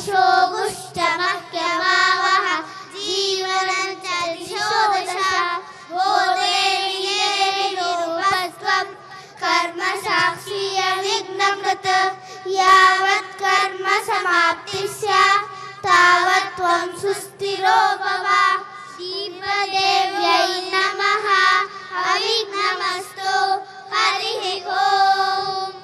यशोगुष्टमह्यमावः जीवनं च दिशो दश वो देवी देवी रूपस्त्वं कर्म साक्षी अविघ्नं कृत यावत् कर्म समाप्तिः स्यात् तावत् त्वं सुस्थिरो भव श्रीदेव्यै नमः अविघ्नमस्तु हरिः ओम्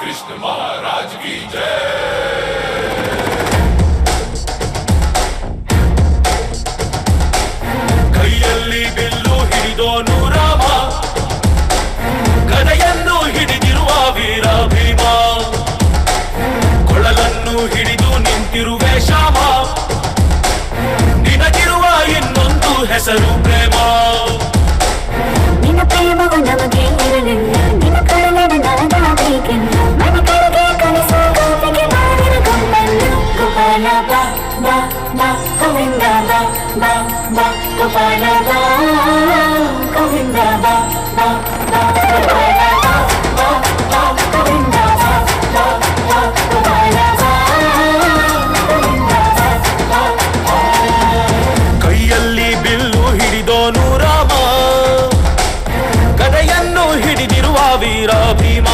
कृष्ण महाराज की जय। ಕೈಯಲ್ಲಿ ಬಿಲ್ಲು ಹಿಡಿದೋನು ರಾಮ, ಗದೆಯನ್ನು ಹಿಡಿದಿರುವ ವೀರ ಭೀಮ, ಕೊಳಲನ್ನು ಹಿಡಿದು ನಿಂತಿರುವೆ ಶ್ಯಾಮ, ನಿನಗಿರುವ ಇನ್ನೊಂದು ಹೆಸರು ಪ್ರೇಮ. ನಿನ್ನ ಪ್ರೇಮವು ನಮಗೆ ಇರಲಿಲ್ಲ, ನಿನ್ನ ಕರುಣೆ ನನಗಾಗಬೇಕೆಲ್ಲ, ಮನ ಕಡೆಗೆ ಕನಸು ಗೋಪಿಗೆ ಮಾಡಿದ ಗೊಂಬನ್ನು. ಗೋಪಾಲ ಬಾ ಬಾ ಬಾ ಗೋವಿಂದ ಬಾ ಬಾ ಬಾ ಗೋಪಾಲ ಬಾ ಗೋವಿಂದ ಬಾ ಬಾ ಬಾ ಗೋಪಾಲ ಬಾ ಬಾ ಬಾ ಗೋವಿಂದ ಬಾ ಬಾ ಬಾ ಗೋಪಾಲ ಬಾ ಗೋವಿಂದ ಬಾ ಬಾ. ಕೈಯಲ್ಲಿ ಬಿಲ್ಲು ಹಿಡಿದೋನು ರಾಮ, ಗದೆಯನ್ನು ಹಿಡಿದಿರುವ ವೀರ ಭೀಮ.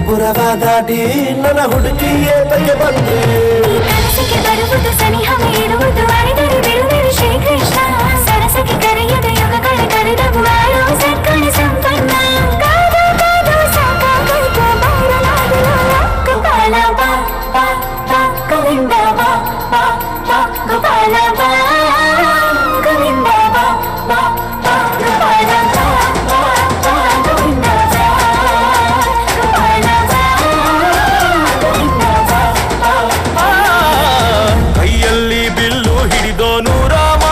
ಪುರವ ದಾಟಿ ನನ್ನ ಹುಡುಕಿ ಏತಕ್ಕೆ ಬಂದೆ ಕನಸಿಗೆ ಬರುವುದು ಸನಿಹ ಇರುವುದು ಅರಿದರೆ ಬಿಡುವುದು ಶ್ರೀಕೃಷ್ಣ ಸರಸಕ್ಕೆ ಕರೆಯದ ಯುಗಗಳ ಕರೆದವು ಆರೋ ಸಕ್ಕಳ ಸಂಪನ್ನ ಸಾಕಾಗೈತು ಬಾರಲಾಗಲು ಗೋಪಾಲ ಬಾ ಬಾ ಬಾ ಗೋವಿಂದ ಬಾ ಬಾ ಬಾ ಗೋಪಾಲ ಬಾ ಗೋವಿಂದ ಬಾ ಬಾ ಬಾ ಗೋಪಾಲ ಬಾ ಬಾ ಬಾ ಗೋವಿಂದ ಬಾ ಗೋಪಾಲ ಬಾ ಗೋವಿಂದ ಬಾ ಬಾ ಬಾ ಕೈಯಲ್ಲಿ ಬಿಲ್ಲು ಹಿಡಿದೋನು ರಾಮ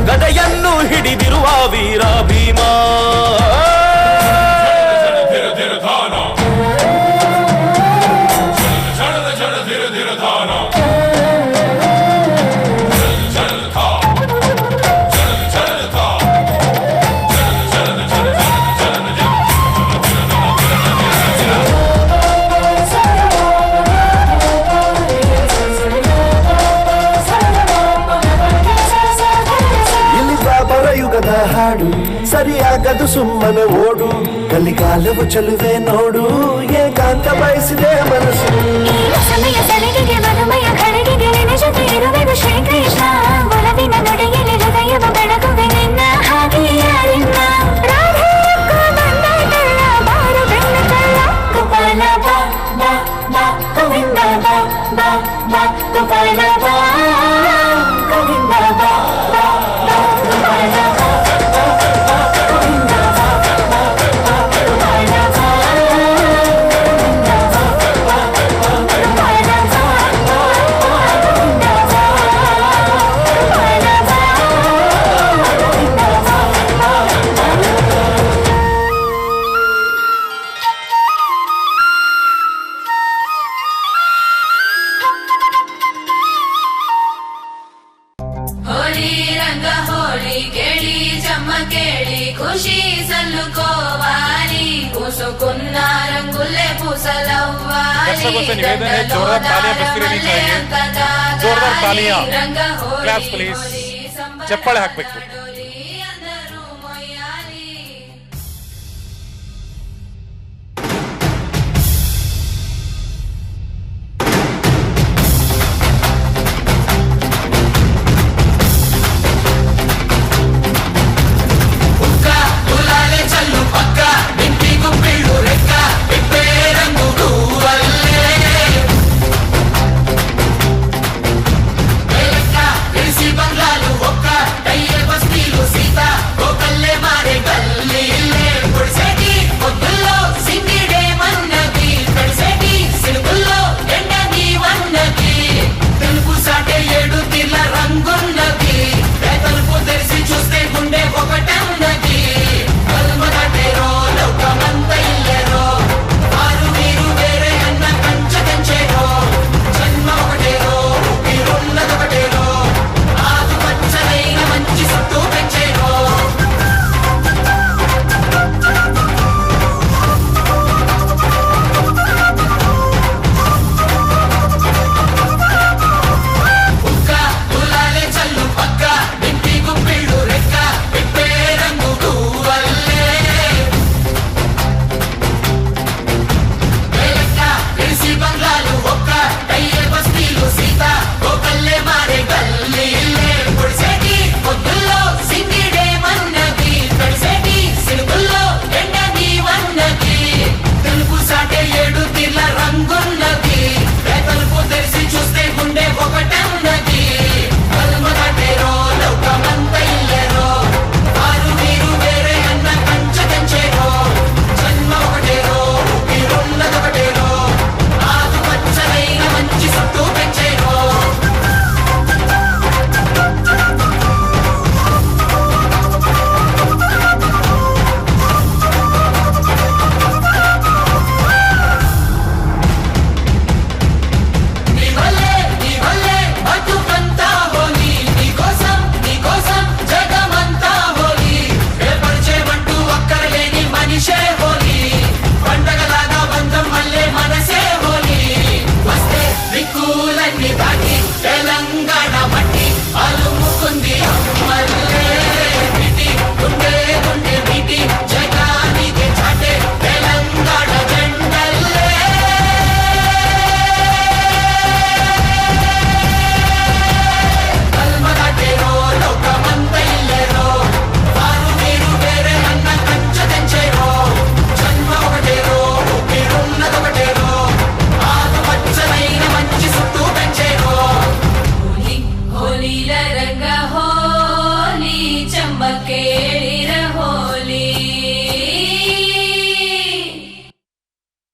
ಗದೆಯನ್ನು ಹಿಡಿದಿರುವ ವೀರ ಭೀಮ ಹಾಡು ಸರಿಯಾಗದು ಸುಮ್ಮನೆ ಓಡು ಕಲಿಕಾಲವು ಚಲುವೆ ನೋಡು ಏಕಾಂತ ಬಯಸಿದೆ ಮನಸ್ಸು ಸಮಯ ಸಲಿಗೆಗೆ ಮಧುಮಯ ಖರಡಿಗೆ ನಿನ್ನ ಜೊತೆ ಇರುವೆವು ಶ್ರೀಕೃಷ್ಣ ಒಲವಿನ ನುಡಿಯಲ್ಲಿ ಹೃದಯವ ಬೆಳಗುವೆ ನಿನ್ನ ಹಾಗೆ ಯಾರಿಲ್ಲ ರಾಧೆಯಕ್ಕೂ ಬಂದಾಟಲ್ಲ ಬಾರು ಬೆಣ್ಣ ಕಳ್ಳ ಗೋಪಾಲ ಬಾ ಬಾ ಬಾ ಗೋವಿಂದ ಬಾ ಬಾ ಬಾ ಗೋಪಾಲ ಬಾ ಗೋವಿಂದ ಬಾ ಬಾ ಬಾ ಗೋಪಾಲ ಬಾ ఖుషి సల్లుకోవాలి పూసుకున్న రంగులే పూసలవ్వాలి जोरदार तालियां क्लैप्स प्लीज चप्पल ಹಾಕಬೇಕು జగానికి చాటే తెలంగాణ ಕೇಳಿ